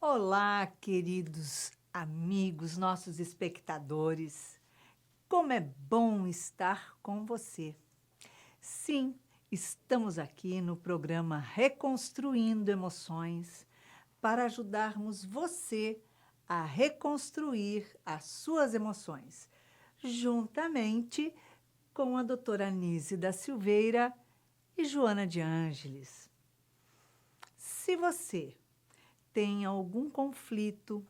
Olá, queridos amigos, nossos espectadores. Como é bom estar com você. Sim, estamos aqui no programa Reconstruindo Emoções para ajudarmos você a reconstruir as suas emoções, juntamente com a doutora Anise da Silveira e Joana de Ângeles. Se você tem algum conflito,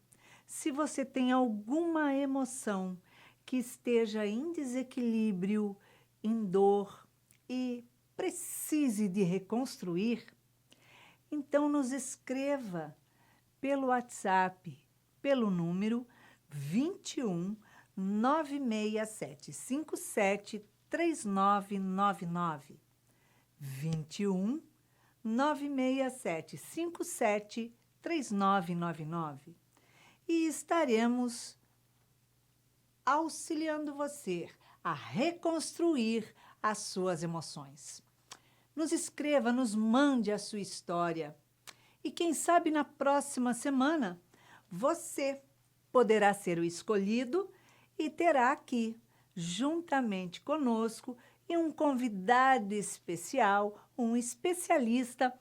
se você tem alguma emoção que esteja em desequilíbrio, em dor e precise de reconstruir, então nos escreva pelo WhatsApp, pelo número 21 967 57 3999. 21 967 57 3999 e estaremos auxiliando você a reconstruir as suas emoções. Nos escreva, nos mande a sua história e quem sabe na próxima semana você poderá ser o escolhido e terá aqui, juntamente conosco, e um convidado especial, um especialista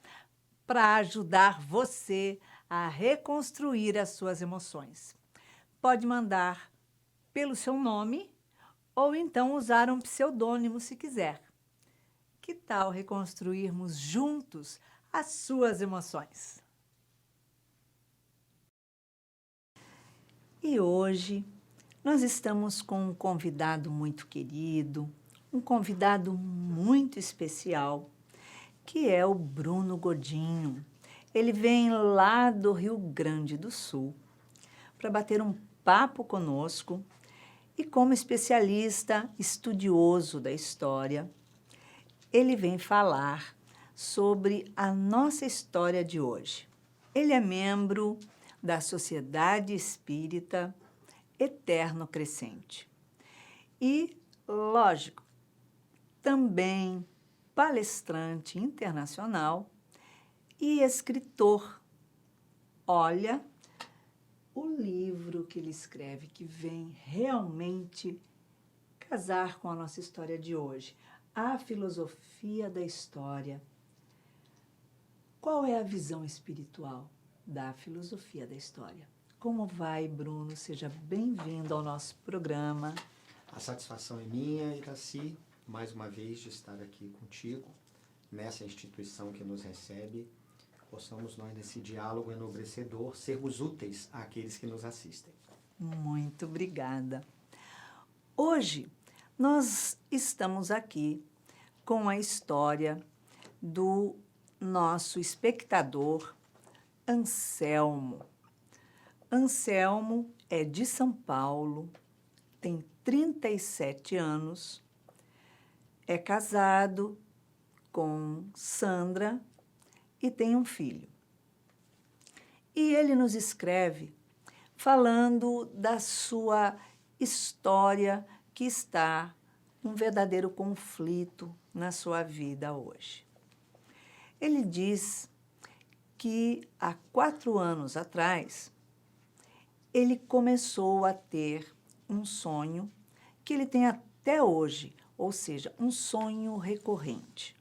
para ajudar você a reconstruir as suas emoções. Pode mandar pelo seu nome ou então usar um pseudônimo se quiser. Que tal reconstruirmos juntos as suas emoções? E hoje nós estamos com um convidado muito querido, um convidado muito especial, que é o Bruno Godinho. Ele vem lá do Rio Grande do Sul para bater um papo conosco e, como especialista estudioso da história, ele vem falar sobre a nossa história de hoje. Ele é membro da Sociedade Espírita Eterno Crescente e, lógico, também palestrante internacional e escritor. Olha o livro que ele escreve, que vem realmente casar com a nossa história de hoje. A filosofia da história. Qual é a visão espiritual da filosofia da história? Como vai, Bruno? Seja bem-vindo ao nosso programa. A satisfação é minha, Iraci, mais uma vez de estar aqui contigo, nessa instituição que nos recebe. Possamos nós, nesse diálogo enobrecedor, sermos úteis àqueles que nos assistem. Muito obrigada. Hoje, nós estamos aqui com a história do nosso espectador, Anselmo. Anselmo é de São Paulo, tem 37 anos, é casado com Sandra e tem um filho. E ele nos escreve falando da sua história que está um verdadeiro conflito na sua vida hoje. Ele diz que há 4 anos atrás ele começou a ter um sonho que ele tem até hoje, ou seja, um sonho recorrente.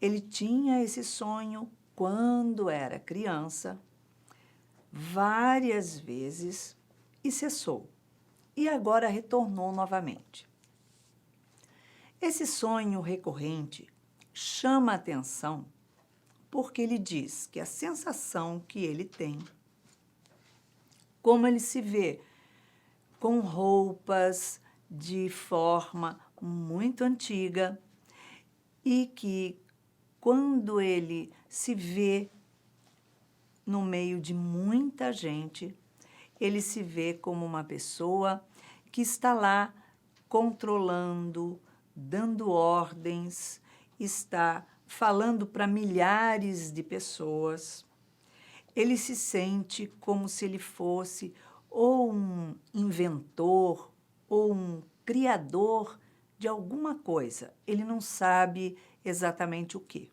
Ele tinha esse sonho quando era criança, várias vezes, e cessou. E agora retornou novamente. Esse sonho recorrente chama a atenção porque ele diz que a sensação que ele tem, como ele se vê com roupas de forma muito antiga e que quando ele se vê no meio de muita gente, ele se vê como uma pessoa que está lá controlando, dando ordens, está falando para milhares de pessoas. Ele se sente como se ele fosse ou um inventor ou um criador de alguma coisa. Ele não sabe exatamente o quê.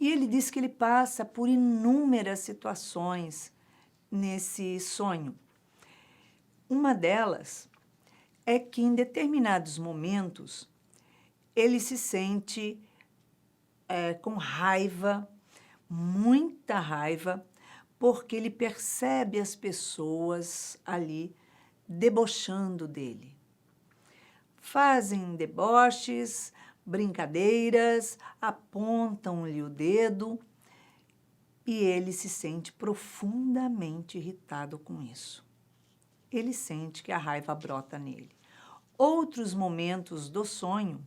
E ele diz que ele passa por inúmeras situações nesse sonho. Uma delas é que em determinados momentos ele se sente com raiva, muita raiva, porque ele percebe as pessoas ali debochando dele. Fazem deboches, brincadeiras, apontam-lhe o dedo e ele se sente profundamente irritado com isso. Ele sente que a raiva brota nele. Outros momentos do sonho,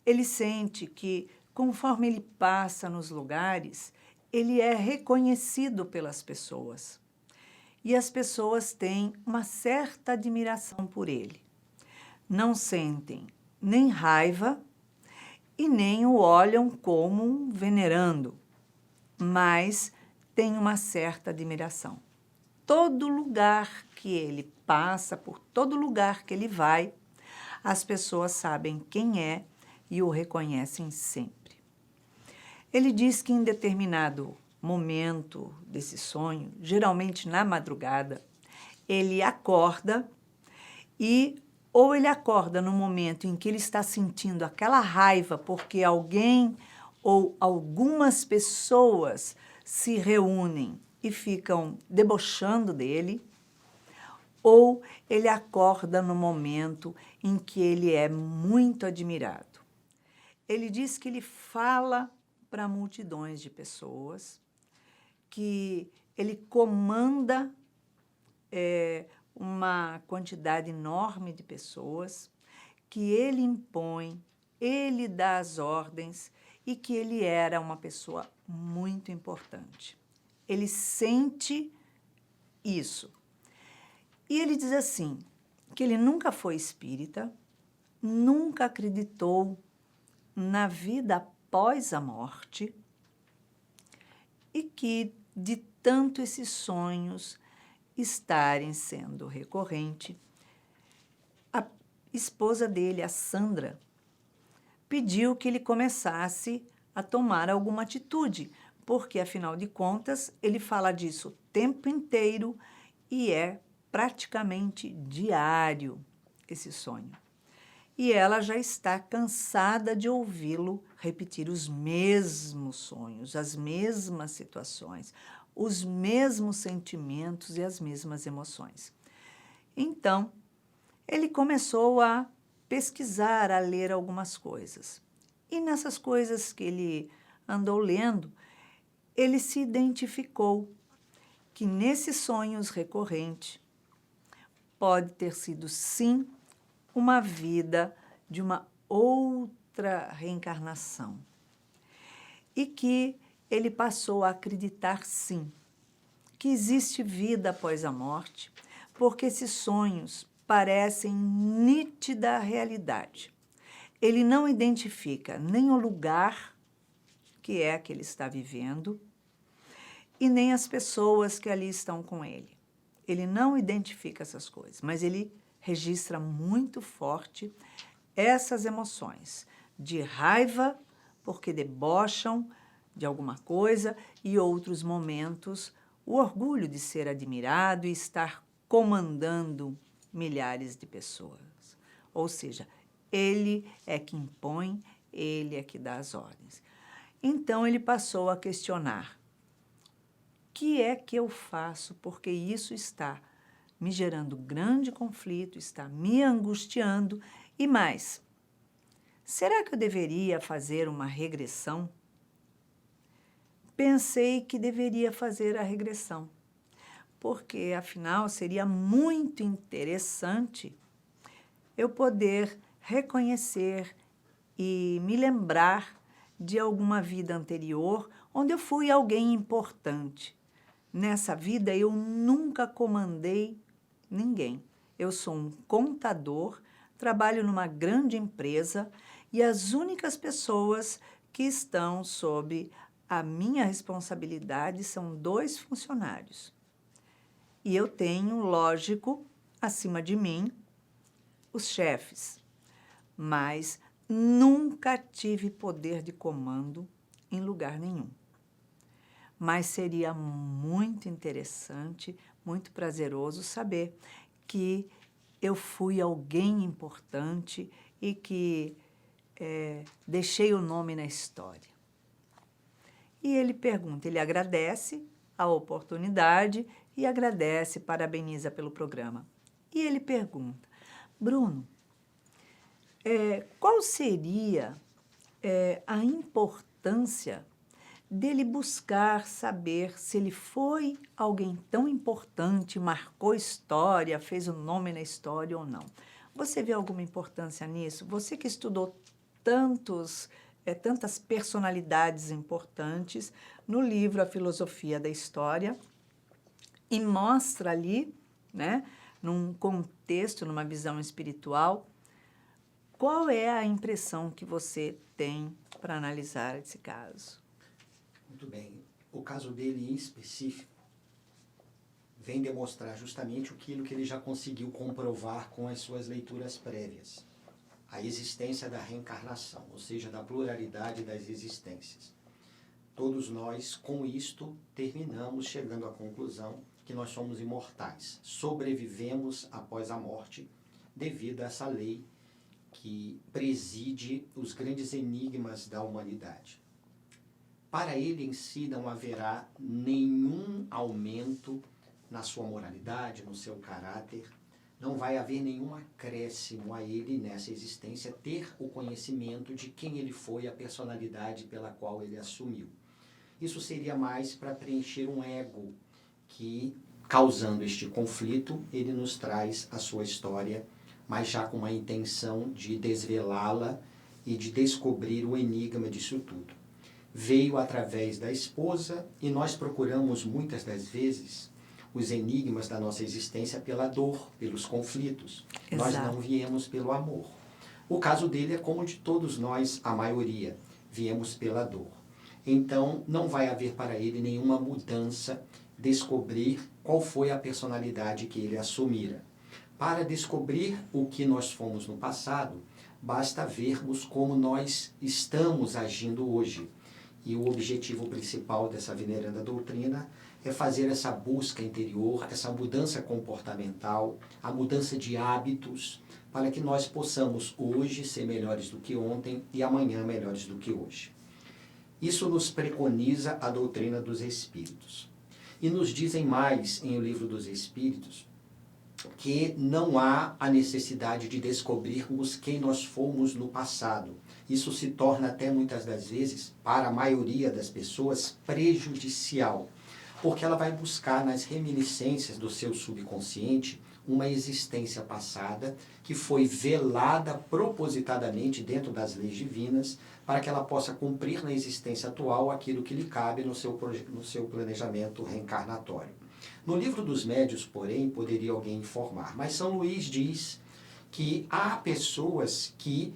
ele sente que, conforme ele passa nos lugares, ele é reconhecido pelas pessoas. E as pessoas têm uma certa admiração por ele. Não sentem nem raiva e nem o olham como um venerando, mas têm uma certa admiração. Todo lugar que ele passa, por todo lugar que ele vai, as pessoas sabem quem é e o reconhecem sempre. Ele diz que em determinado momento desse sonho, geralmente na madrugada, ele acorda ou ele acorda no momento em que ele está sentindo aquela raiva porque alguém ou algumas pessoas se reúnem e ficam debochando dele, ou ele acorda no momento em que ele é muito admirado. Ele diz que ele fala para multidões de pessoas, que ele comanda uma quantidade enorme de pessoas, que ele impõe, ele dá as ordens e que ele era uma pessoa muito importante. Ele sente isso. E ele diz assim, que ele nunca foi espírita, nunca acreditou na vida após a morte e que, de tanto esses sonhos estarem sendo recorrente, a esposa dele, a Sandra, pediu que ele começasse a tomar alguma atitude, porque, afinal de contas, ele fala disso o tempo inteiro e é praticamente diário esse sonho. E ela já está cansada de ouvi-lo repetir os mesmos sonhos, as mesmas situações, os mesmos sentimentos e as mesmas emoções. Então, ele começou a pesquisar, a ler algumas coisas. E nessas coisas que ele andou lendo, ele se identificou que nesses sonhos recorrentes pode ter sido, sim, uma vida de uma outra reencarnação. E que ele passou a acreditar, sim, que existe vida após a morte, porque esses sonhos parecem nítida realidade. Ele não identifica nem o lugar que ele está vivendo e nem as pessoas que ali estão com ele. Ele não identifica essas coisas, mas ele registra muito forte essas emoções de raiva, porque debocham de alguma coisa, e outros momentos, o orgulho de ser admirado e estar comandando milhares de pessoas. Ou seja, ele é que impõe, ele é que dá as ordens. Então ele passou a questionar: o que é que eu faço? Porque isso está me gerando grande conflito, está me angustiando. E mais, será que eu deveria fazer uma regressão? Pensei que deveria fazer a regressão, porque, afinal, seria muito interessante eu poder reconhecer e me lembrar de alguma vida anterior onde eu fui alguém importante. Nessa vida, eu nunca comandei ninguém. Eu sou um contador, trabalho numa grande empresa e as únicas pessoas que estão sob a minha responsabilidade são 2 funcionários. E eu tenho, lógico, acima de mim, os chefes. Mas nunca tive poder de comando, em lugar nenhum. Mas seria muito interessante, muito prazeroso saber que eu fui alguém importante e que deixei o nome na história. E ele pergunta, ele agradece a oportunidade e agradece, parabeniza pelo programa. E ele pergunta, Bruno, qual seria a importância dele buscar saber se ele foi alguém tão importante, marcou história, fez o nome na história ou não? Você vê alguma importância nisso? Você que estudou tantas personalidades importantes no livro A Filosofia da História e mostra ali, né, num contexto, numa visão espiritual, qual é a impressão que você tem para analisar esse caso? Muito bem. O caso dele em específico vem demonstrar justamente aquilo que ele já conseguiu comprovar com as suas leituras prévias. A existência da reencarnação, ou seja, da pluralidade das existências. Todos nós, com isto, terminamos chegando à conclusão que nós somos imortais. Sobrevivemos após a morte devido a essa lei que preside os grandes enigmas da humanidade. Para ele em si não haverá nenhum aumento na sua moralidade, no seu caráter, não vai haver nenhum acréscimo a ele nessa existência, ter o conhecimento de quem ele foi, a personalidade pela qual ele assumiu. Isso seria mais para preencher um ego que, causando este conflito, ele nos traz a sua história, mas já com a intenção de desvelá-la e de descobrir o enigma disso tudo. Veio através da esposa e nós procuramos muitas das vezes os enigmas da nossa existência pela dor, pelos conflitos. Exato. Nós não viemos pelo amor. O caso dele é como de todos nós, a maioria, viemos pela dor. Então, não vai haver para ele nenhuma mudança, descobrir qual foi a personalidade que ele assumira. Para descobrir o que nós fomos no passado, basta vermos como nós estamos agindo hoje. E o objetivo principal dessa veneranda doutrina é fazer essa busca interior, essa mudança comportamental, a mudança de hábitos, para que nós possamos hoje ser melhores do que ontem e amanhã melhores do que hoje. Isso nos preconiza a doutrina dos Espíritos. E nos dizem mais em O Livro dos Espíritos que não há a necessidade de descobrirmos quem nós fomos no passado. Isso se torna até muitas das vezes, para a maioria das pessoas, prejudicial, porque ela vai buscar nas reminiscências do seu subconsciente uma existência passada que foi velada propositadamente dentro das leis divinas para que ela possa cumprir na existência atual aquilo que lhe cabe no seu planejamento reencarnatório. No Livro dos Médiuns, porém, poderia alguém informar, mas São Luís diz que há pessoas que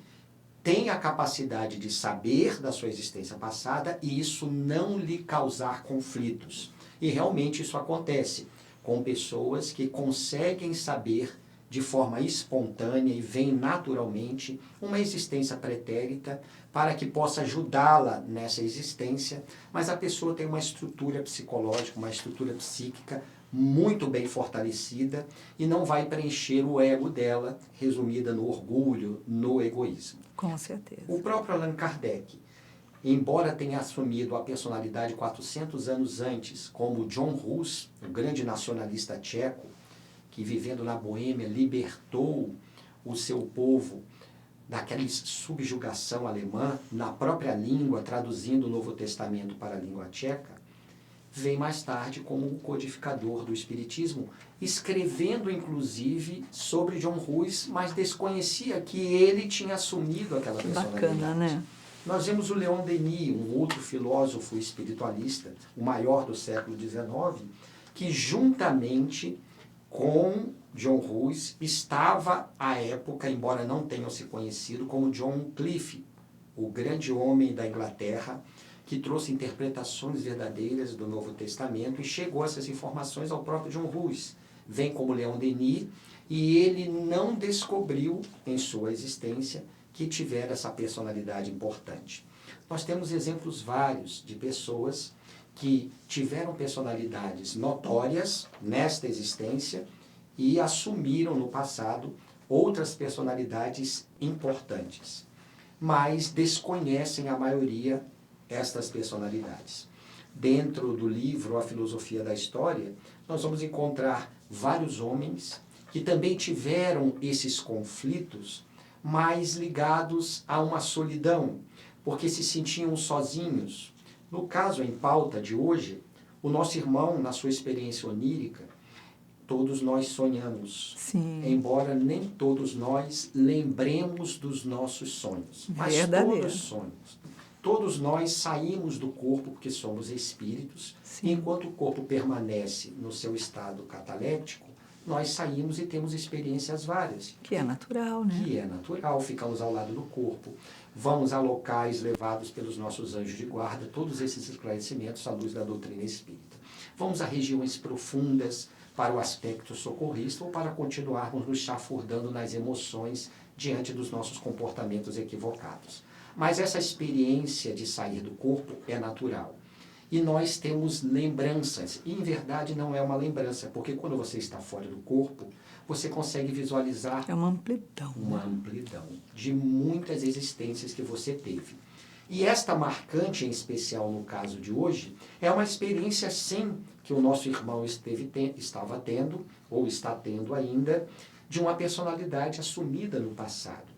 têm a capacidade de saber da sua existência passada e isso não lhe causar conflitos. E realmente isso acontece com pessoas que conseguem saber de forma espontânea e vem naturalmente uma existência pretérita para que possa ajudá-la nessa existência, mas a pessoa tem uma estrutura psicológica, uma estrutura psíquica muito bem fortalecida e não vai preencher o ego dela, resumida no orgulho, no egoísmo. Com certeza. O próprio Allan Kardec, embora tenha assumido a personalidade 400 anos antes, como John Hus, o grande nacionalista tcheco, que vivendo na Boêmia libertou o seu povo daquela subjugação alemã, na própria língua, traduzindo o Novo Testamento para a língua tcheca, vem mais tarde como um codificador do Espiritismo, escrevendo inclusive sobre John Hus, mas desconhecia que ele tinha assumido aquela personalidade. Bacana, né? Nós vemos o Leon Denis, um outro filósofo espiritualista, o maior do século XIX, que juntamente com John Hus estava à época, embora não tenham se conhecido, como John Cliff, o grande homem da Inglaterra, que trouxe interpretações verdadeiras do Novo Testamento e chegou essas informações ao próprio John Hus. Vem como Leon Denis e ele não descobriu em sua existência que tivera essa personalidade importante. Nós temos exemplos vários de pessoas que tiveram personalidades notórias nesta existência e assumiram no passado outras personalidades importantes, mas desconhecem a maioria estas personalidades. Dentro do livro A Filosofia da História, nós vamos encontrar vários homens que também tiveram esses conflitos, mas ligados a uma solidão, porque se sentiam sozinhos. No caso em pauta de hoje, o nosso irmão, na sua experiência onírica, todos nós sonhamos, Sim. embora nem todos nós lembremos dos nossos sonhos, mas Verdadeiro. todos sonhamos. Todos nós saímos do corpo porque somos espíritos, Sim. e enquanto o corpo permanece no seu estado cataléptico, nós saímos e temos experiências várias. Que é natural, né? Que é natural, ficamos ao lado do corpo, vamos a locais levados pelos nossos anjos de guarda, todos esses esclarecimentos à luz da doutrina espírita. Vamos a regiões profundas para o aspecto socorrista ou para continuarmos nos chafurdando nas emoções diante dos nossos comportamentos equivocados. Mas essa experiência de sair do corpo é natural. E nós temos lembranças, e em verdade não é uma lembrança, porque quando você está fora do corpo, você consegue visualizar É uma amplidão. uma amplidão de muitas existências que você teve. E esta marcante, em especial no caso de hoje, é uma experiência sim que o nosso irmão estava tendo, ou está tendo ainda, de uma personalidade assumida no passado.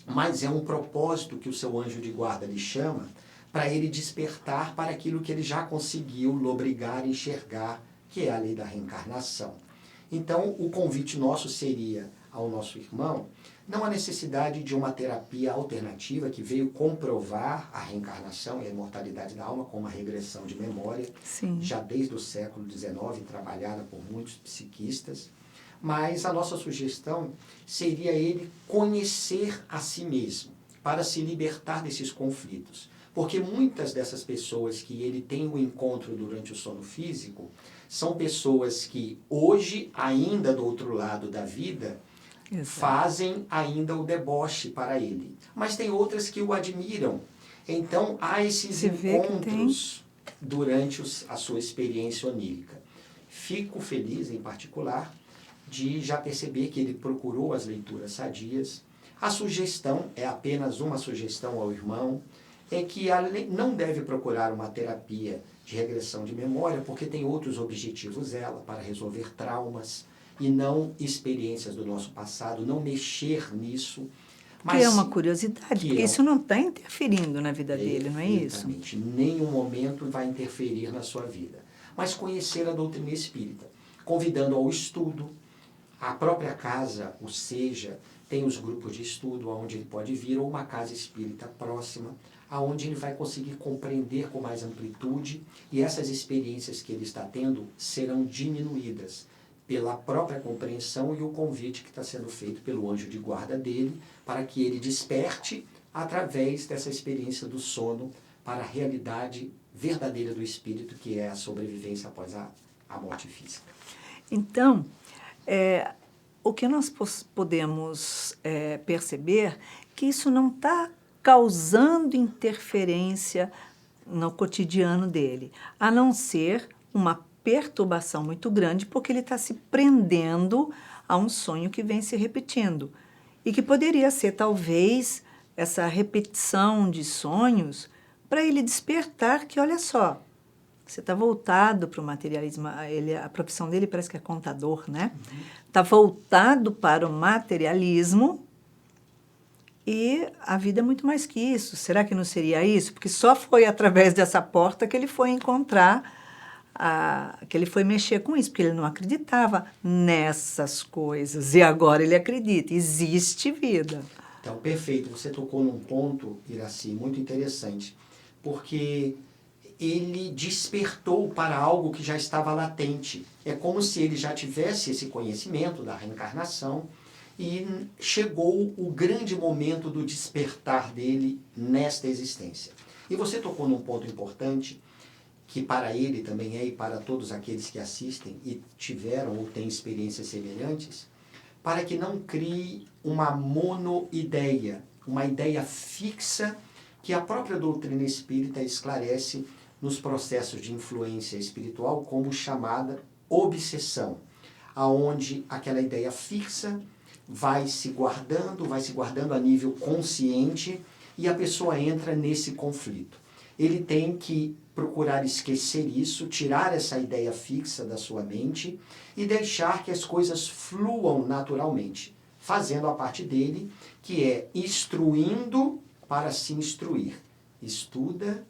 Mas é um propósito que o seu anjo de guarda lhe chama para ele despertar para aquilo que ele já conseguiu lobrigar e enxergar, que é a lei da reencarnação. Então, o convite nosso seria ao nosso irmão, não a necessidade de uma terapia alternativa que veio comprovar a reencarnação e a imortalidade da alma com uma regressão de memória, Sim. já desde o século XIX, trabalhada por muitos psiquistas, mas a nossa sugestão seria ele conhecer a si mesmo, para se libertar desses conflitos. Porque muitas dessas pessoas que ele tem o encontro durante o sono físico são pessoas que hoje, ainda do outro lado da vida, Exato. fazem ainda o deboche para ele. Mas tem outras que o admiram. Então, há esses Se vê que encontros durante a sua experiência onírica. Fico feliz, em particular, de já perceber que ele procurou as leituras sadias. A sugestão, é apenas uma sugestão ao irmão, é que não deve procurar uma terapia de regressão de memória, porque tem outros objetivos ela, para resolver traumas e não experiências do nosso passado, não mexer nisso. Mas que é uma curiosidade, porque é isso não está interferindo na vida dele, não é isso? Exatamente. Em nenhum momento vai interferir na sua vida. Mas conhecer a doutrina espírita, convidando ao estudo. A própria casa, o SEJA, tem os grupos de estudo onde ele pode vir, ou uma casa espírita próxima, aonde ele vai conseguir compreender com mais amplitude, e essas experiências que ele está tendo serão diminuídas pela própria compreensão e o convite que está sendo feito pelo anjo de guarda dele, para que ele desperte através dessa experiência do sono para a realidade verdadeira do espírito, que é a sobrevivência após a morte física. Então, o que nós podemos perceber que isso não está causando interferência no cotidiano dele, a não ser uma perturbação muito grande, porque ele está se prendendo a um sonho que vem se repetindo. E que poderia ser, talvez, essa repetição de sonhos para ele despertar que, olha só, você está voltado para o materialismo. A profissão dele parece que é contador, né? Está voltado para o materialismo e a vida é muito mais que isso. Será que não seria isso? Porque só foi através dessa porta que ele foi encontrar, que ele foi mexer com isso, porque ele não acreditava nessas coisas. E agora ele acredita, existe vida. Então, perfeito. Você tocou num ponto, Iraci, muito interessante, porque ele despertou para algo que já estava latente. É como se ele já tivesse esse conhecimento da reencarnação e chegou o grande momento do despertar dele nesta existência. E você tocou num ponto importante, que para ele também é e para todos aqueles que assistem e tiveram ou têm experiências semelhantes, para que não crie uma monoideia, uma ideia fixa que a própria doutrina espírita esclarece nos processos de influência espiritual como chamada obsessão, aonde aquela ideia fixa vai se guardando a nível consciente e a pessoa entra nesse conflito. Ele tem que procurar esquecer isso, tirar essa ideia fixa da sua mente e deixar que as coisas fluam naturalmente, fazendo a parte dele, que é instruindo para se instruir. Estuda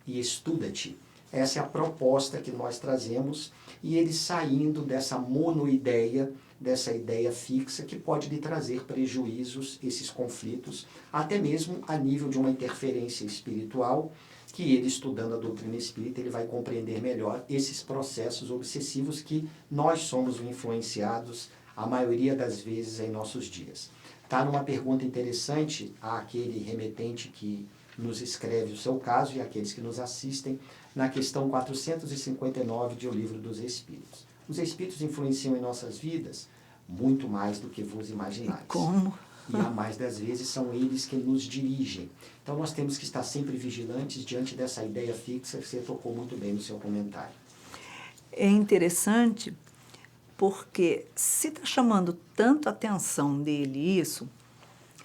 e estuda-te. Essa é a proposta que nós trazemos e ele saindo dessa monoideia, dessa ideia fixa que pode lhe trazer prejuízos, esses conflitos, até mesmo a nível de uma interferência espiritual, que ele estudando a doutrina espírita, ele vai compreender melhor esses processos obsessivos que nós somos influenciados a maioria das vezes em nossos dias. Está numa pergunta interessante àquele remetente que nos escreve o seu caso e àqueles que nos assistem, na questão 459 de O Livro dos Espíritos. Os Espíritos influenciam em nossas vidas muito mais do que vos imaginais. Como? E a mais das vezes são eles que nos dirigem. Então nós temos que estar sempre vigilantes diante dessa ideia fixa que você tocou muito bem no seu comentário. É interessante porque se está chamando tanto a atenção dele isso,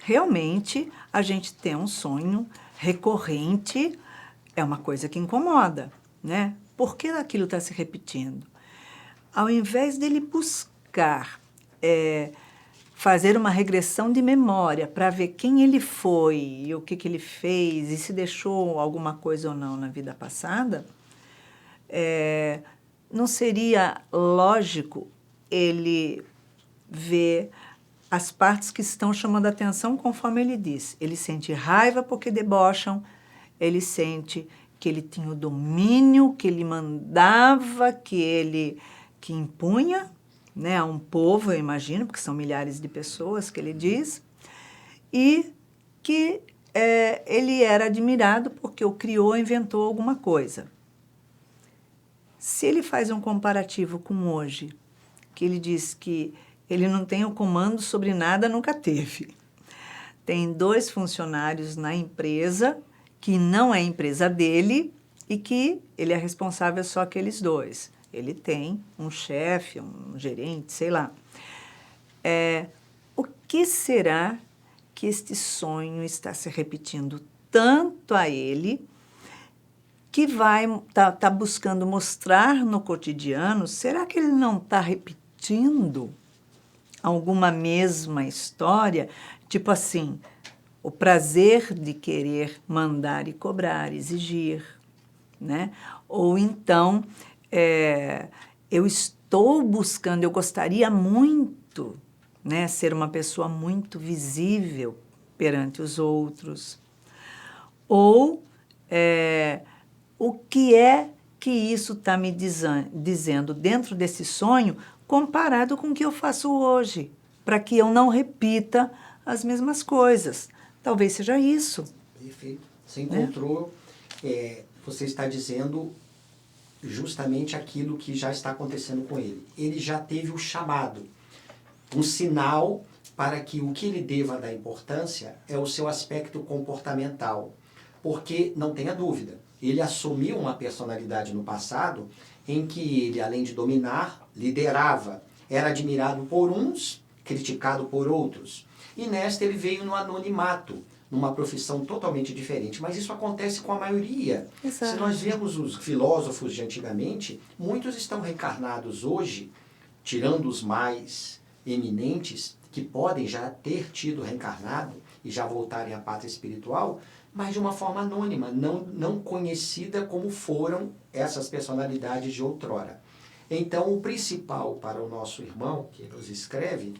realmente a gente tem um sonho recorrente, é uma coisa que incomoda, né? Por que aquilo está se repetindo? Ao invés dele buscar fazer uma regressão de memória para ver quem ele foi e o que ele fez e se deixou alguma coisa ou não na vida passada, não seria lógico ele ver as partes que estão chamando a atenção conforme ele diz. Ele sente raiva porque debocham, ele sente que ele tinha o domínio, que ele mandava, que impunha, né, a um povo, eu imagino, porque são milhares de pessoas que ele diz, e que ele era admirado porque o criou, inventou alguma coisa. Se ele faz um comparativo com hoje, que ele diz que ele não tem o comando sobre nada, nunca teve. Tem 2 funcionários na empresa, que não é empresa dele, e que ele é responsável só aqueles 2. Ele tem um chefe, um gerente, sei lá. O que será que este sonho está se repetindo tanto a ele, que tá buscando mostrar no cotidiano? Será que ele não está repetindo alguma mesma história? Tipo assim, o prazer de querer mandar e cobrar, exigir, né? Ou então, eu estou buscando, eu gostaria muito, né, ser uma pessoa muito visível perante os outros. Ou o que é que isso está me dizendo dentro desse sonho comparado com o que eu faço hoje, para que eu não repita as mesmas coisas. Talvez seja isso. Perfeito. Você encontrou, você está dizendo justamente aquilo que já está acontecendo com ele. Ele já teve o chamado, um sinal para que o que ele deva dar importância é o seu aspecto comportamental. Porque, não tenha dúvida, ele assumiu uma personalidade no passado em que ele, além de dominar, liderava, era admirado por uns, criticado por outros. E nesta ele veio no anonimato, numa profissão totalmente diferente. Mas isso acontece com a maioria. Exato. Se nós vemos os filósofos de antigamente, muitos estão reencarnados hoje, tirando os mais eminentes, que podem já ter tido reencarnado e já voltarem à pátria espiritual, mas de uma forma anônima, não conhecida como foram essas personalidades de outrora. Então, o principal para o nosso irmão, que nos escreve,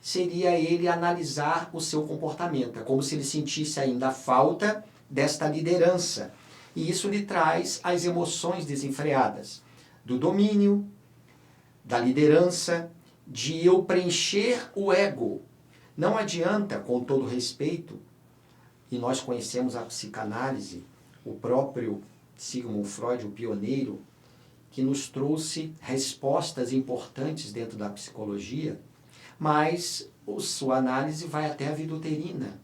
seria ele analisar o seu comportamento. É como se ele sentisse ainda a falta desta liderança. E isso lhe traz as emoções desenfreadas, do domínio, da liderança, de eu preencher o ego. Não adianta, com todo respeito, e nós conhecemos a psicanálise, o próprio Sigmund Freud, o pioneiro, que nos trouxe respostas importantes dentro da psicologia, mas sua análise vai até a vida uterina.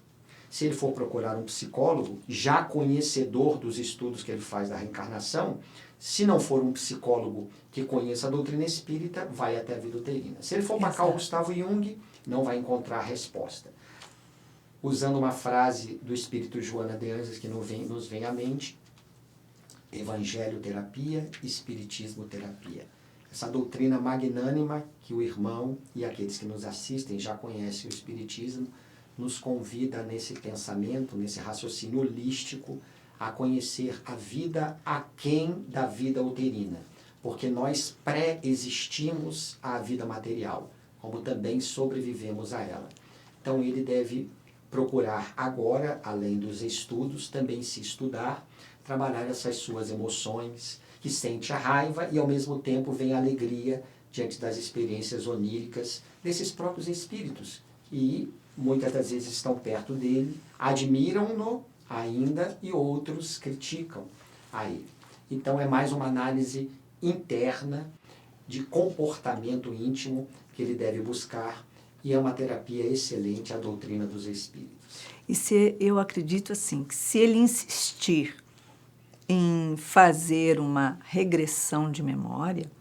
se ele for procurar um psicólogo, já conhecedor dos estudos que ele faz da reencarnação, se não for um psicólogo que conheça a doutrina espírita, vai até a vida uterina. Se ele for para Carl Gustavo Jung, não vai encontrar resposta. Usando uma frase do espírito Joana de Anjos que nos vem à mente, Evangelho terapia, Espiritismo terapia. Essa doutrina magnânima que o irmão e aqueles que nos assistem já conhecem o Espiritismo, nos convida nesse pensamento, nesse raciocínio holístico, a conhecer a vida aquém da vida uterina, porque nós pré-existimos à vida material, como também sobrevivemos a ela. Então ele deve procurar agora, além dos estudos, também se estudar, trabalhar essas suas emoções, que sente a raiva e ao mesmo tempo vem a alegria diante das experiências oníricas desses próprios espíritos, que muitas das vezes estão perto dele, admiram-no ainda e outros criticam a ele. Então é mais uma análise interna de comportamento íntimo que ele deve buscar e é uma terapia excelente a doutrina dos espíritos. E eu acredito assim, que se ele insistir em fazer uma regressão de memória,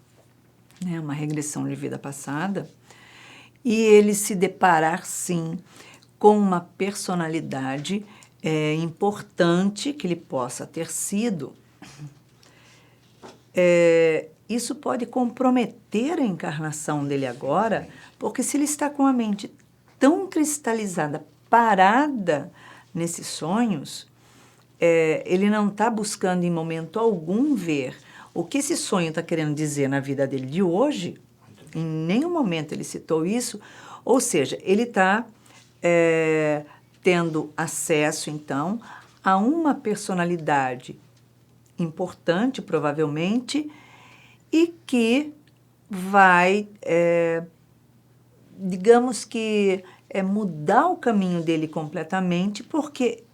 né, uma regressão de vida passada, e ele se deparar, sim, com uma personalidade importante que ele possa ter sido, isso pode comprometer a encarnação dele agora, porque se ele está com a mente tão cristalizada, parada nesses sonhos, ele não está buscando em momento algum ver o que esse sonho está querendo dizer na vida dele de hoje. Em nenhum momento ele citou isso, ou seja, ele está tendo acesso, então, a uma personalidade importante, provavelmente, e que vai, digamos que, mudar o caminho dele completamente, porque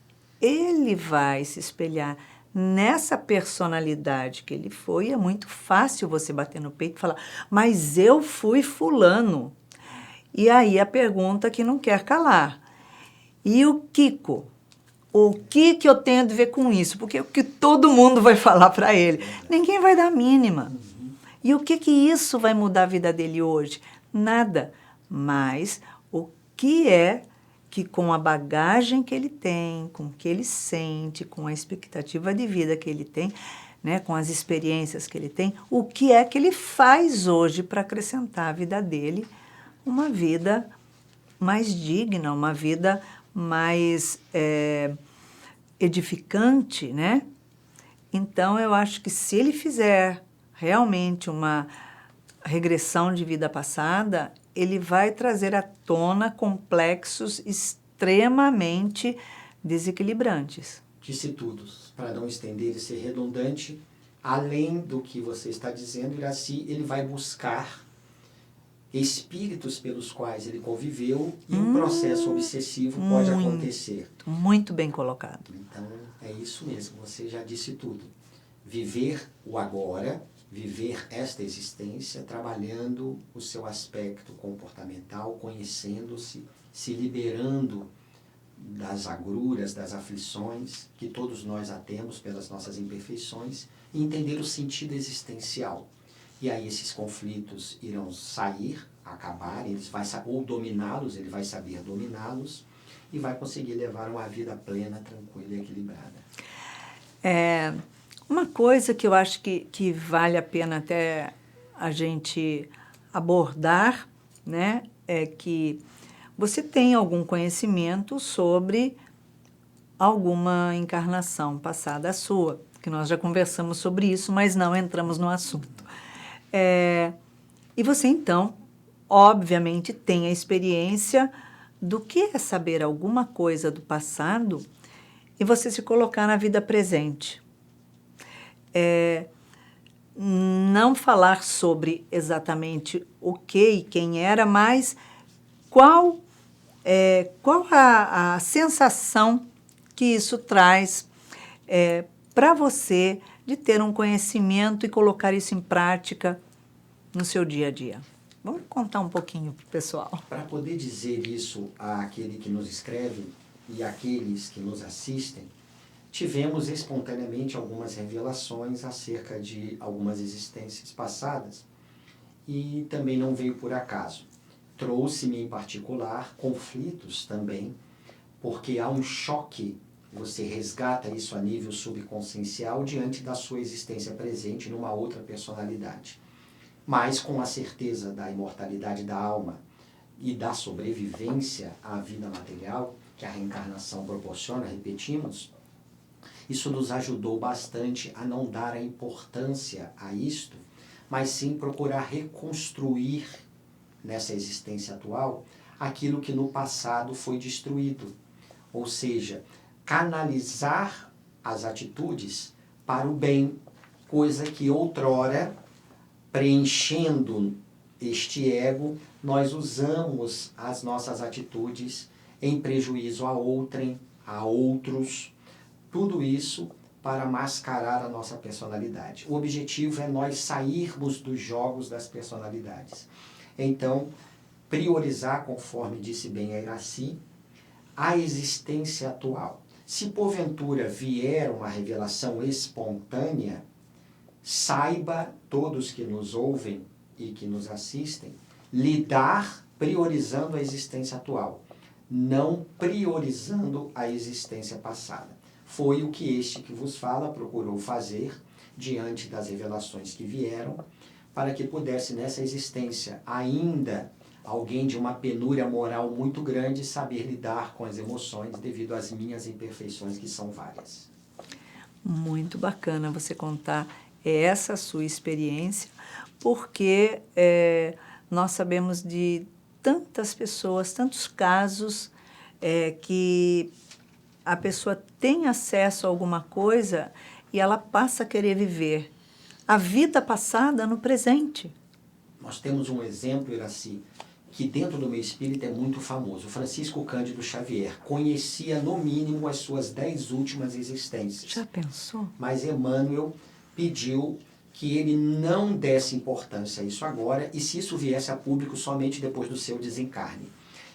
ele vai se espelhar nessa personalidade que ele foi. É muito fácil você bater no peito e falar, mas eu fui fulano. E aí a pergunta que não quer calar. E o Kiko? O que eu tenho a ver com isso? Porque o que todo mundo vai falar para ele? Ninguém vai dar a mínima. E o que isso vai mudar a vida dele hoje? Nada. Mas o que é que com a bagagem que ele tem, com o que ele sente, com a expectativa de vida que ele tem, né, com as experiências que ele tem, o que é que ele faz hoje para acrescentar à vida dele uma vida mais digna, uma vida mais edificante, né? Então, eu acho que se ele fizer realmente uma regressão de vida passada, ele vai trazer à tona complexos extremamente desequilibrantes. Disse tudo, para não estender e ser redundante, além do que você está dizendo, Iraci, ele vai buscar espíritos pelos quais ele conviveu e um processo obsessivo pode acontecer. Muito bem colocado. Então, é isso mesmo, você já disse tudo. Viver o agora, viver esta existência, trabalhando o seu aspecto comportamental, conhecendo-se, se liberando das agruras, das aflições, que todos nós a temos pelas nossas imperfeições, e entender o sentido existencial. E aí esses conflitos irão sair, acabar, ou dominá-los, ele vai saber dominá-los, e vai conseguir levar uma vida plena, tranquila e equilibrada. Uma coisa que eu acho que vale a pena até a gente abordar, né, é que você tem algum conhecimento sobre alguma encarnação passada sua, que nós já conversamos sobre isso, mas não entramos no assunto. E você, então, obviamente, tem a experiência do que é saber alguma coisa do passado e você se colocar na vida presente. Não falar sobre exatamente o que e quem era, mas qual a sensação que isso traz para você de ter um conhecimento e colocar isso em prática no seu dia a dia. Vamos contar um pouquinho para o pessoal. Para poder dizer isso àquele que nos escreve, e aqueles que nos assistem, tivemos espontaneamente algumas revelações acerca de algumas existências passadas e também não veio por acaso. Trouxe-me em particular conflitos também, porque há um choque, você resgata isso a nível subconsciencial diante da sua existência presente numa outra personalidade. Mas com a certeza da imortalidade da alma e da sobrevivência à vida material, que a reencarnação proporciona, repetimos, isso nos ajudou bastante a não dar a importância a isto, mas sim procurar reconstruir nessa existência atual aquilo que no passado foi destruído. Ou seja, canalizar as atitudes para o bem, coisa que outrora, preenchendo este ego, nós usamos as nossas atitudes em prejuízo a outrem, a outros, tudo isso para mascarar a nossa personalidade. O objetivo é nós sairmos dos jogos das personalidades. Então, priorizar, conforme disse bem a Iraci, a existência atual. Se porventura vier uma revelação espontânea, saiba, todos que nos ouvem e que nos assistem, lidar priorizando a existência atual, não priorizando a existência passada. Foi o que este que vos fala procurou fazer diante das revelações que vieram, para que pudesse nessa existência ainda alguém de uma penúria moral muito grande saber lidar com as emoções devido às minhas imperfeições, que são várias. Muito bacana você contar essa sua experiência, porque nós sabemos de tantas pessoas, tantos casos que a pessoa tem acesso a alguma coisa e ela passa a querer viver a vida passada no presente. Nós temos um exemplo, Iraci, que dentro do meio espírita é muito famoso. Francisco Cândido Xavier conhecia no mínimo as suas 10 últimas existências. Já pensou? Mas Emmanuel pediu que ele não desse importância a isso agora e se isso viesse a público somente depois do seu desencarne.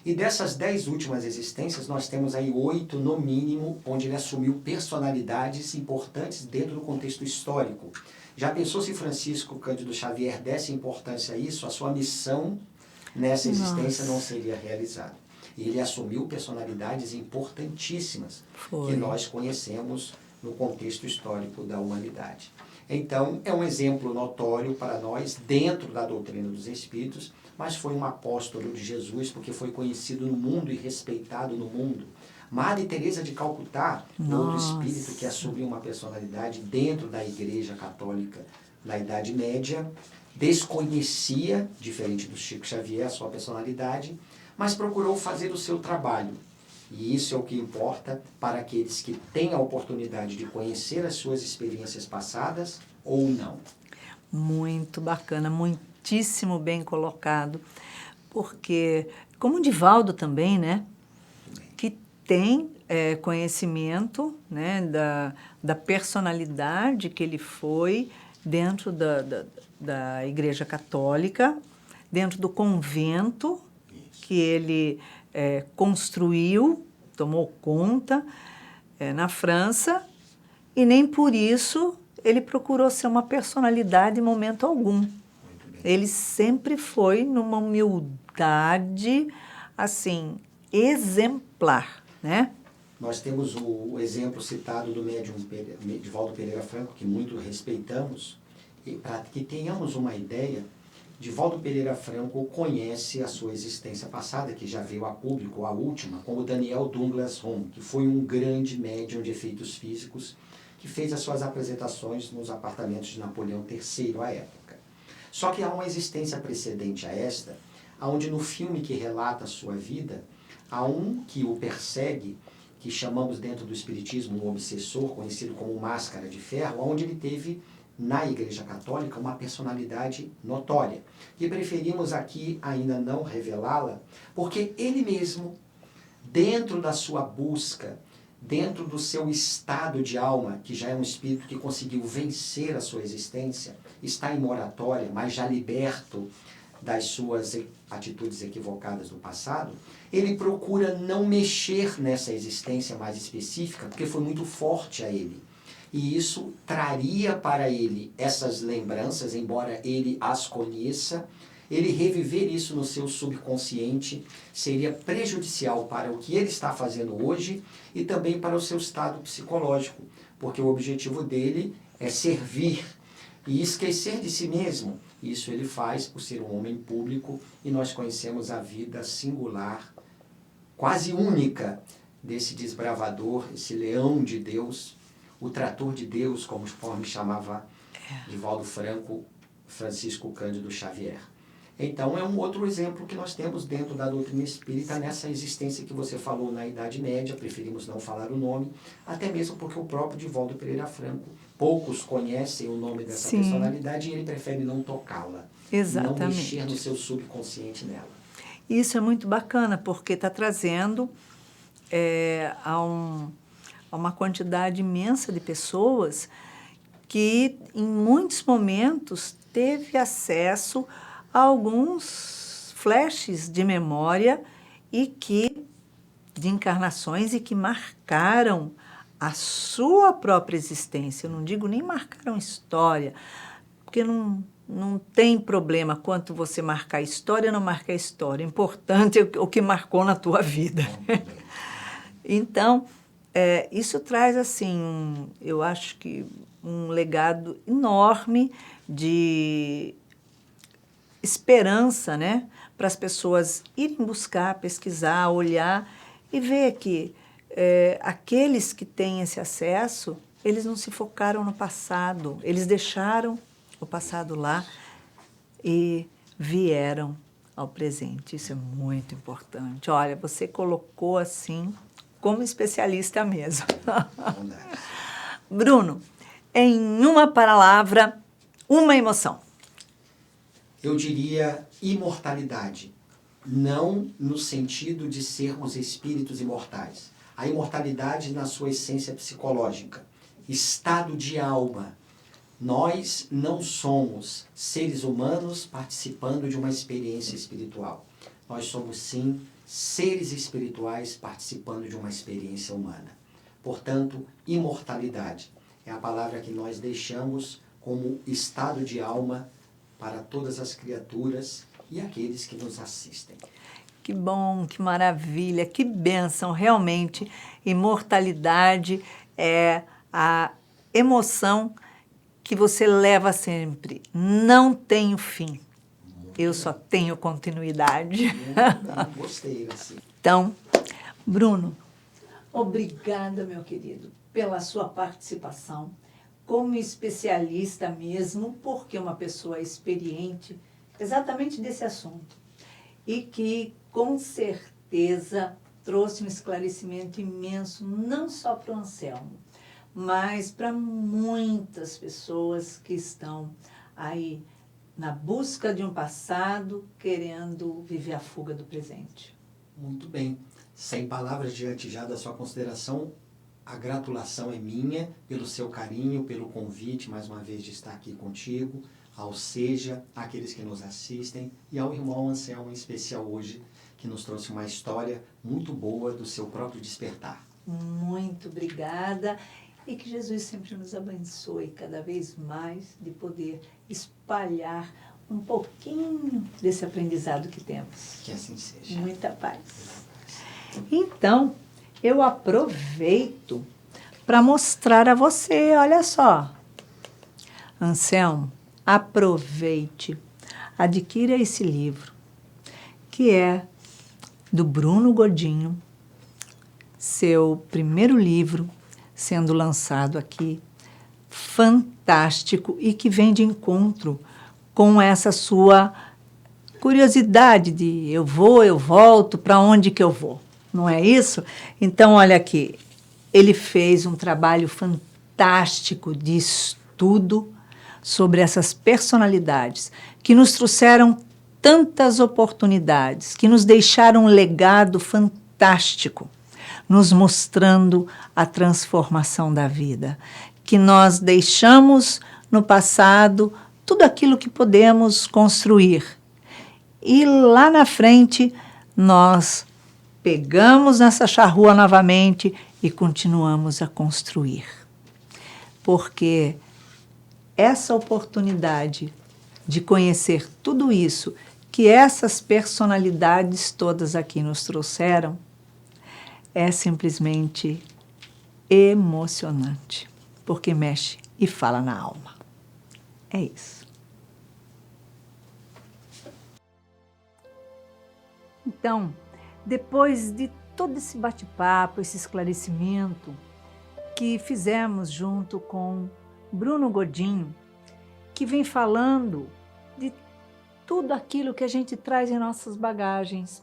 E dessas 10 últimas existências, nós temos aí 8 no mínimo, onde ele assumiu personalidades importantes dentro do contexto histórico. Já pensou se Francisco Cândido Xavier desse importância a isso? A sua missão nessa existência não seria realizada. E ele assumiu personalidades importantíssimas que nós conhecemos no contexto histórico da humanidade. Então, é um exemplo notório para nós dentro da doutrina dos Espíritos, mas foi um apóstolo de Jesus porque foi conhecido no mundo e respeitado no mundo. Madre Teresa de Calcutá, outro espírito que assumiu uma personalidade dentro da Igreja Católica na Idade Média, desconhecia, diferente do Chico Xavier, a sua personalidade, mas procurou fazer o seu trabalho. E isso é o que importa para aqueles que têm a oportunidade de conhecer as suas experiências passadas ou não. Muito bacana, muitíssimo bem colocado, porque, como o Divaldo também, né, que tem conhecimento, né, da personalidade que ele foi dentro da Igreja Católica, dentro do convento que ele construiu, tomou conta na França, e nem por isso ele procurou ser uma personalidade em momento algum. Ele sempre foi numa humildade, assim, exemplar, né? Nós temos o exemplo citado do médium Divaldo Pereira Franco, que muito respeitamos, e para que tenhamos uma ideia, Divaldo Pereira Franco conhece a sua existência passada, que já veio a público, a última, como Daniel Douglas Home, que foi um grande médium de efeitos físicos, que fez as suas apresentações nos apartamentos de Napoleão III à época. Só que há uma existência precedente a esta, onde no filme que relata a sua vida, há um que o persegue, que chamamos dentro do Espiritismo um obsessor, conhecido como Máscara de Ferro, onde ele teve, na Igreja Católica, uma personalidade notória. E preferimos aqui ainda não revelá-la, porque ele mesmo, dentro da sua busca, dentro do seu estado de alma, que já é um espírito que conseguiu vencer a sua existência, está em moratória, mas já liberto das suas atitudes equivocadas do passado, ele procura não mexer nessa existência mais específica, porque foi muito forte a ele. E isso traria para ele essas lembranças, embora ele as conheça, ele reviver isso no seu subconsciente seria prejudicial para o que ele está fazendo hoje e também para o seu estado psicológico, porque o objetivo dele é servir e esquecer de si mesmo. Isso ele faz por ser um homem público e nós conhecemos a vida singular, quase única, desse desbravador, esse leão de Deus, o trator de Deus, como chamava Divaldo Franco, Francisco Cândido Xavier. Então, é um outro exemplo que nós temos dentro da doutrina espírita, nessa existência que você falou na Idade Média, preferimos não falar o nome, até mesmo porque o próprio Divaldo Pereira Franco, poucos conhecem o nome dessa personalidade e ele prefere não tocá-la. Exatamente. Não mexer no seu subconsciente nela. Isso é muito bacana, porque está trazendo a uma quantidade imensa de pessoas que, em muitos momentos, teve acesso a alguns flashes de memória de encarnações e que marcaram a sua própria existência. Eu não digo nem marcaram história, porque não tem problema quanto você marcar história ou não marcar história. O importante é o que marcou na tua vida. Então, isso traz, assim, eu acho que um legado enorme de esperança, né, para as pessoas irem buscar, pesquisar, olhar e ver que aqueles que têm esse acesso, eles não se focaram no passado, eles deixaram o passado lá e vieram ao presente. Isso é muito importante. Olha, você colocou assim como especialista mesmo. Bruno, em uma palavra, uma emoção. Eu diria imortalidade, não no sentido de sermos espíritos imortais. A imortalidade na sua essência psicológica, estado de alma. Nós não somos seres humanos participando de uma experiência espiritual. Nós somos, sim, seres espirituais participando de uma experiência humana. Portanto, imortalidade é a palavra que nós deixamos como estado de alma para todas as criaturas e aqueles que nos assistem. Que bom, que maravilha, que bênção. Realmente, imortalidade é a emoção que você leva sempre. Não tenho fim. Eu só tenho continuidade. Gostei, assim. Então, Bruno, obrigada, meu querido, pela sua participação. Como especialista mesmo, porque uma pessoa experiente exatamente desse assunto e que, com certeza, trouxe um esclarecimento imenso, não só para o Anselmo, mas para muitas pessoas que estão aí na busca de um passado, querendo viver a fuga do presente. Muito bem. Sem palavras diante já da sua consideração, a gratulação é minha pelo seu carinho, pelo convite, mais uma vez, de estar aqui contigo, ao Seja, àqueles que nos assistem, e ao irmão Anselmo, em especial hoje, que nos trouxe uma história muito boa do seu próprio despertar. Muito obrigada, e que Jesus sempre nos abençoe cada vez mais de poder espalhar um pouquinho desse aprendizado que temos. Que assim seja. Muita paz. Então, eu aproveito para mostrar a você, olha só. Anselmo, aproveite, adquira esse livro, que é do Bruno Godinho, seu primeiro livro sendo lançado aqui, fantástico, e que vem de encontro com essa sua curiosidade de eu vou, eu volto, para onde que eu vou? Não é isso? Então, olha aqui, ele fez um trabalho fantástico de estudo sobre essas personalidades que nos trouxeram tantas oportunidades, que nos deixaram um legado fantástico, nos mostrando a transformação da vida, que nós deixamos no passado tudo aquilo que podemos construir e lá na frente nós pegamos nessa charrua novamente e continuamos a construir. Porque essa oportunidade de conhecer tudo isso que essas personalidades todas aqui nos trouxeram é simplesmente emocionante, porque mexe e fala na alma. É isso. Então, depois de todo esse bate-papo, esse esclarecimento que fizemos junto com Bruno Godinho, que vem falando de tudo aquilo que a gente traz em nossas bagagens,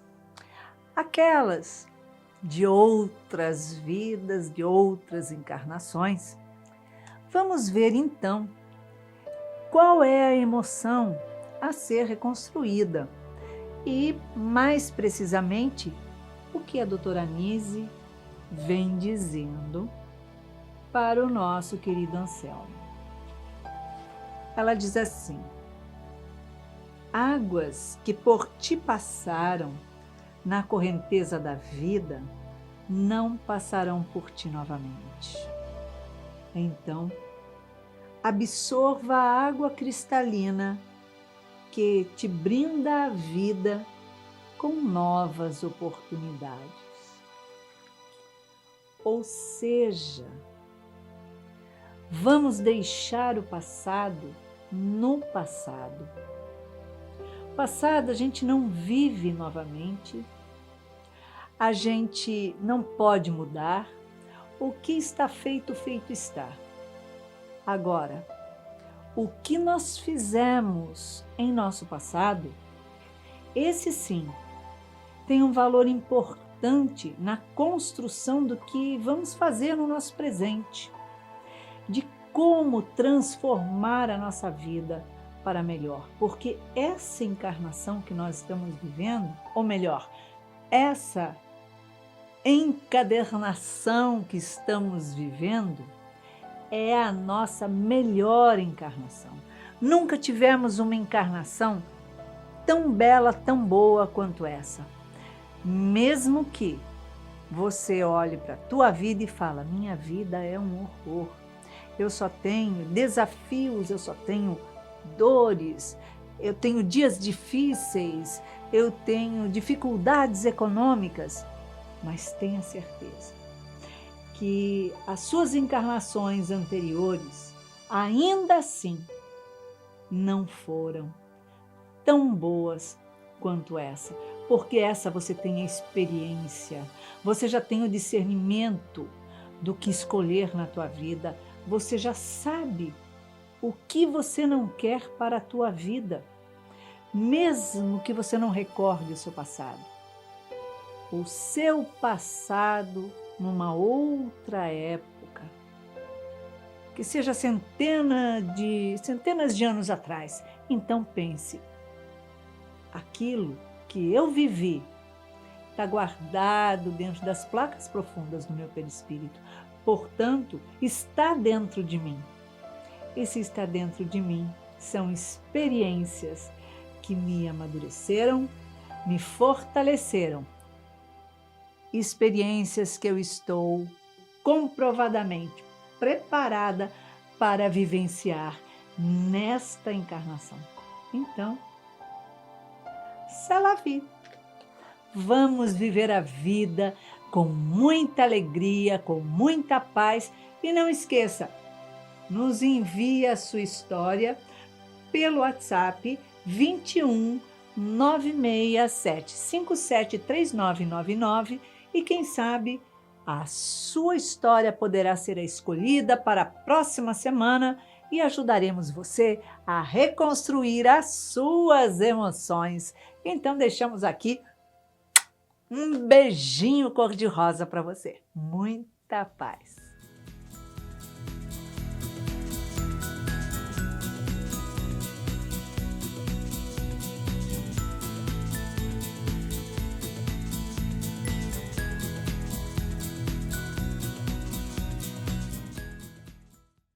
aquelas de outras vidas, de outras encarnações. Vamos ver então qual é a emoção a ser reconstruída e, mais precisamente, o que a doutora Anise vem dizendo para o nosso querido Anselmo. Ela diz assim: águas que por ti passaram na correnteza da vida não passarão por ti novamente. Então, absorva a água cristalina que te brinda a vida com novas oportunidades. Ou seja, vamos deixar o passado no passado. O passado a gente não vive novamente, a gente não pode mudar, o que está feito, feito está. Agora, o que nós fizemos em nosso passado, esse sim, tem um valor importante na construção do que vamos fazer no nosso presente, de como transformar a nossa vida para melhor, porque essa encarnação que nós estamos vivendo, ou melhor, essa encadernação que estamos vivendo, é a nossa melhor encarnação. Nunca tivemos uma encarnação tão bela, tão boa quanto essa. Mesmo que você olhe para a tua vida e fala, minha vida é um horror, eu só tenho desafios, eu só tenho dores, eu tenho dias difíceis, eu tenho dificuldades econômicas, mas tenha certeza que as suas encarnações anteriores, ainda assim, não foram tão boas quanto essa, porque essa você tem a experiência, você já tem o discernimento do que escolher na tua vida, você já sabe o que você não quer para a tua vida, mesmo que você não recorde o seu passado. O seu passado numa outra época, que seja centenas de anos atrás. Então pense, aquilo que eu vivi está guardado dentro das placas profundas do meu perispírito, portanto, está dentro de mim. E se está dentro de mim, são experiências que me amadureceram, me fortaleceram. Experiências que eu estou comprovadamente preparada para vivenciar nesta encarnação. Então, c'est la vie. Vamos viver a vida com muita alegria, com muita paz. E não esqueça, nos envie a sua história pelo WhatsApp 21 967 57 3999 e quem sabe a sua história poderá ser a escolhida para a próxima semana e ajudaremos você a reconstruir as suas emoções. Então deixamos aqui um beijinho cor-de-rosa para você. Muita paz.